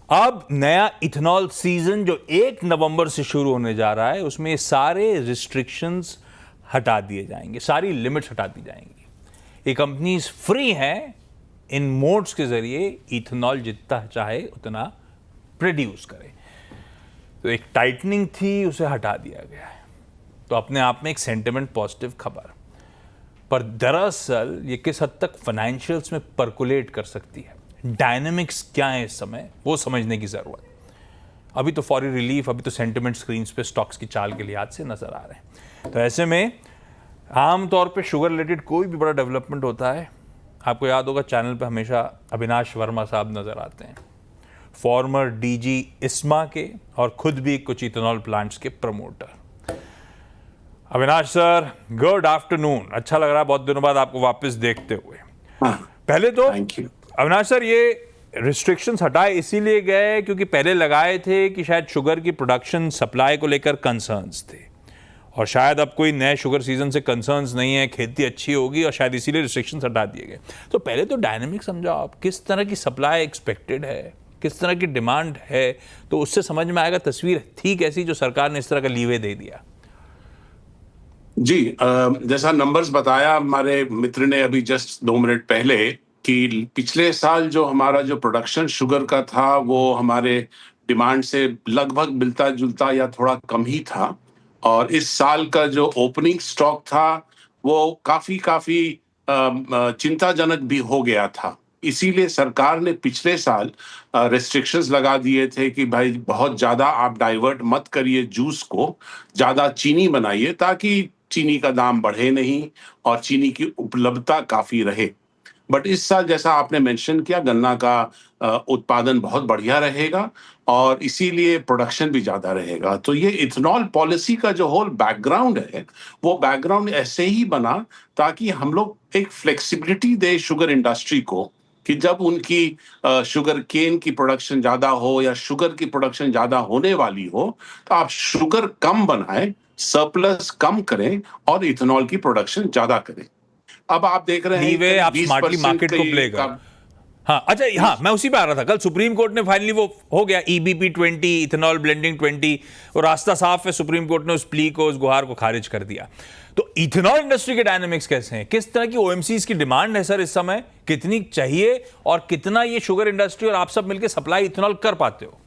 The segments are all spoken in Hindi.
अब नया इथेनॉल सीजन जो 1 नवंबर से शुरू होने जा रहा है, उसमें सारे रिस्ट्रिक्शंस हटा दिए जाएंगे, सारी लिमिट्स हटा दी जाएंगी। ये कंपनीज फ्री हैं इन मोड्स के जरिए इथेनॉल जितना चाहे उतना प्रोड्यूस करें। तो एक टाइटनिंग थी, उसे हटा दिया गया है। तो अपने आप में एक सेंटिमेंट पॉजिटिव खबर, पर दरअसल ये किस हद तक फाइनेंशियल्स में परकुलेट कर सकती है, डायनेमिक्स क्या है इस समय, वो समझने की जरूरत। अभी तो फॉरी रिलीफ, अभी तो सेंटिमेंट स्क्रीन्स पे स्टॉक्स की चाल के लिहाज से नजर आ रहे हैं। तो ऐसे में आमतौर पे शुगर रिलेटेड कोई भी बड़ा डेवलपमेंट होता है, आपको याद होगा चैनल पे हमेशा अविनाश वर्मा साहब नजर आते हैं, फॉर्मर डीजी इस्मा के और खुद भी कुछ इथेनॉल प्लांट्स के promoter. Avinash sir, good afternoon. अच्छा लग रहा है बहुत दिनों बाद आपको वापस देखते हुए। पहले तो अविनाश सर, ये रिस्ट्रिक्शंस हटाए इसीलिए गए क्योंकि पहले लगाए थे कि शायद शुगर की प्रोडक्शन सप्लाई को लेकर कंसर्न्स थे, और शायद अब कोई नए शुगर सीजन से कंसर्न्स नहीं है, खेती अच्छी होगी और शायद इसीलिए रिस्ट्रिक्शंस हटा दिए गए। तो पहले तो डायनेमिक समझाओ आप, किस तरह की सप्लाई एक्सपेक्टेड है, किस तरह की डिमांड है, तो उससे समझ में आएगा तस्वीर थी कैसी जो सरकार ने इस तरह का लीवे दे दिया। जी, जैसा नंबर्स बताया हमारे मित्र ने अभी जस्ट 2 मिनट पहले, कि पिछले साल जो हमारा जो प्रोडक्शन शुगर का था वो हमारे डिमांड से लगभग मिलता जुलता या थोड़ा कम ही था, और इस साल का जो ओपनिंग स्टॉक था वो काफी चिंताजनक भी हो गया था। इसीलिए सरकार ने पिछले साल रेस्ट्रिक्शंस लगा दिए थे कि भाई बहुत ज्यादा आप डाइवर्ट मत करिए जूस को, ज्यादा चीनी बनाइए ताकि चीनी का दाम बढ़े नहीं और चीनी की उपलब्धता काफी रहे। बट इस साल जैसा आपने मेंशन किया, गन्ना का उत्पादन बहुत बढ़िया रहेगा और इसीलिए प्रोडक्शन भी ज्यादा रहेगा। तो ये इथेनॉल पॉलिसी का जो होल बैकग्राउंड है, वो बैकग्राउंड ऐसे ही बना ताकि हम लोग एक फ्लेक्सिबिलिटी दे शुगर इंडस्ट्री को, कि जब उनकी शुगर केन की प्रोडक्शन ज्यादा हो या शुगर की प्रोडक्शन ज्यादा होने वाली हो, तो आप शुगर कम बनाएं, सरप्लस कम करें और इथेनॉल की प्रोडक्शन ज्यादा करें। अब आप देख रहे हैं लीवे आप स्मार्टली मार्केट को प्ले कर। हाँ, अच्छा, हाँ, मैं उसी पे आ रहा था। कल सुप्रीम कोर्ट ने फाइनली वो हो गया, ईबीपी 20, इथेनॉल ब्लेंडिंग 20, और रास्ता साफ है, सुप्रीम कोर्ट ने उस प्ली को, उस गुहार को खारिज कर दिया। तो इथेनॉल इंडस्ट्री के डायनेमिक्स कैसे हैं, किस तरह की ओएमसीज की डिमांड है सर इस समय, कितनी चाहिए, और कितना ये शुगर इंडस्ट्री और आप सब मिलकर सप्लाई इथेनॉल कर पाते हो?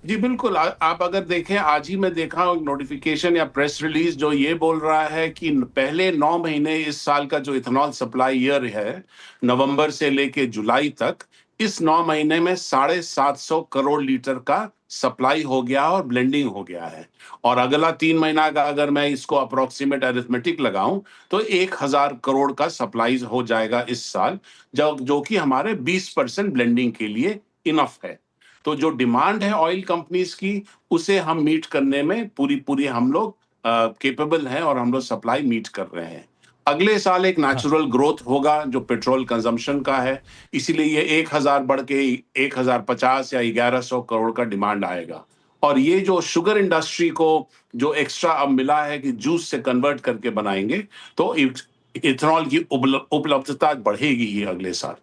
जी बिल्कुल, आप अगर देखें, आज ही मैं देखा नोटिफिकेशन या प्रेस रिलीज जो ये बोल रहा है कि पहले 9 महीने इस साल का जो इथेनॉल सप्लाई ईयर है, नवंबर से लेके जुलाई तक, इस 9 महीने में 750 करोड़ लीटर का सप्लाई हो गया और ब्लेंडिंग हो गया है। और अगला 3 महीना का अगर मैं इसको अप्रोक्सीमेट अरिथमेटिक लगाऊं तो 1000 करोड़ का सप्लाई हो जाएगा इस साल, जो कि हमारे 20% ब्लेंडिंग के लिए इनफ है। तो जो डिमांड है ऑयल कंपनीज की, उसे हम मीट करने में पूरी हम लोग केपेबल हैं और हम लोग सप्लाई मीट कर रहे हैं। अगले साल एक नेचुरल ग्रोथ होगा जो पेट्रोल कंजम्पशन का है, इसीलिए ये 1000 बढ़ के 1050 या 1100 करोड़ का डिमांड आएगा। और ये जो शुगर इंडस्ट्री को जो एक्स्ट्रा अब मिला है कि जूस से कन्वर्ट करके बनाएंगे, तो इथेनॉल की उपलब्धता बढ़ेगी ही अगले साल।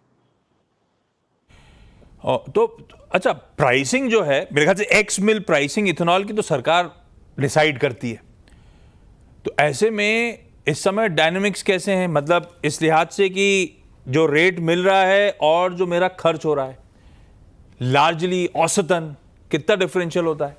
तो अच्छा, प्राइसिंग जो है मेरे ख्याल से एक्स मिल प्राइसिंग इथेनॉल की तो सरकार डिसाइड करती है। तो ऐसे में इस समय डायनेमिक्स कैसे हैं, मतलब इस लिहाज से कि जो रेट मिल रहा है और जो मेरा खर्च हो रहा है, लार्जली औसतन कितना डिफरेंशियल होता है?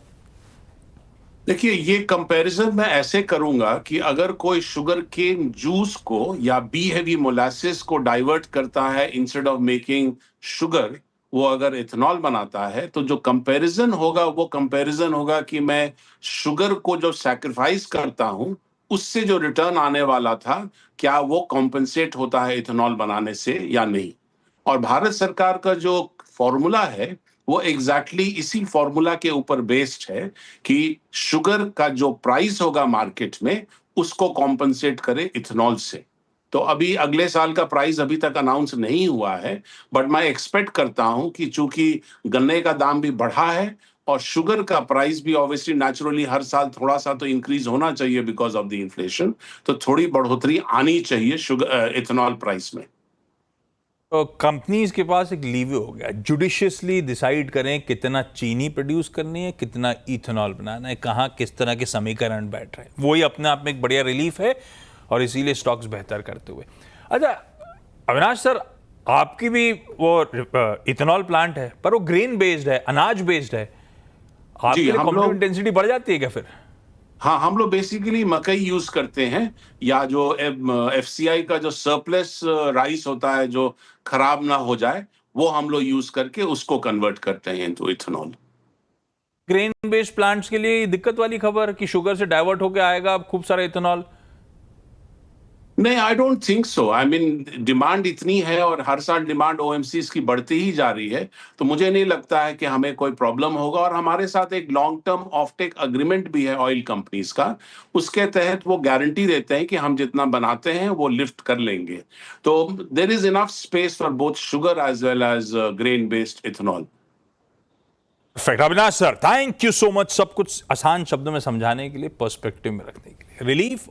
देखिए, ये कंपैरिजन मैं ऐसे करूंगा कि अगर कोई शुगर केन जूस को या बी हेवी मोलासिस को डाइवर्ट करता है, इंस्टेड ऑफ मेकिंग शुगर वो अगर इथेनॉल बनाता है, तो जो कंपैरिजन होगा वो कंपैरिजन होगा कि मैं शुगर को जो सैक्रिफाइस करता हूं, उससे जो रिटर्न आने वाला था, क्या वो कॉम्पेंसेट होता है इथेनॉल बनाने से या नहीं। और भारत सरकार का जो फॉर्मूला है वो एग्जैक्टली इसी फॉर्मूला के ऊपर बेस्ड है कि शुगर का जो प्राइस होगा मार्केट में, उसको कॉम्पेंसेट करे इथेनॉल से। तो अभी अगले साल का प्राइस अभी तक अनाउंस नहीं हुआ है, बट मैं एक्सपेक्ट करता हूं कि चूंकि गन्ने का दाम भी बढ़ा है और शुगर का प्राइस भी ऑब्वियसली नेचुरली हर साल थोड़ा सा तो इंक्रीज होना चाहिए बिकॉज ऑफ द इन्फ्लेशन, तो थोड़ी बढ़ोतरी आनी चाहिए शुगर इथेनॉल प्राइस में। कंपनीज के पास एक लीवर हो गया, जुडिशियसली डिसाइड करें कितना चीनी प्रोड्यूस करनी है, कितना इथेनॉल बनाना है, कहाँ किस तरह के समीकरण बैठ रहे हैं। वही अपने आप में एक बढ़िया रिलीफ है और इसीलिए स्टॉक्स बेहतर करते हुए। अच्छा अविनाश सर, आपकी भी वो इथेनॉल प्लांट है पर वो ग्रेन बेस्ड है, अनाज बेस्ड है, आपके लिए कॉम्पिटिटिव इंटेंसिटी बढ़ जाती है क्या फिर? हाँ, हम लोग बेसिकली मकई यूज करते हैं, या जो एफसीआई का जो सरप्लस राइस होता है जो खराब ना हो जाए, वो हम लोग यूज करके उसको कन्वर्ट करते हैं into ethanol. Grain based plants के लिए दिक्कत वाली खबर कि शुगर से डाइवर्ट होकर आएगा अब खूब सारा इथेनॉल। नहीं, I don't think so. I mean demand इतनी है और हर साल डिमांड ओएमसीज की बढ़ती ही जा रही है, तो मुझे नहीं लगता है कि हमें कोई प्रॉब्लम होगा। और हमारे साथ एक लॉन्ग टर्म ऑफटेक अग्रीमेंट भी है ऑयल कंपनीज का, उसके तहत वो गारंटी देते हैं कि हम जितना बनाते हैं वो लिफ्ट कर लेंगे। तो there is enough space for both sugar as well as grain based ethanol. Perfect Avinash sir, thank you so much सब कुछ आसान शब्दों में समझाने के लिए, पर्सपेक्टिव में रखने के लिए। रिलीफ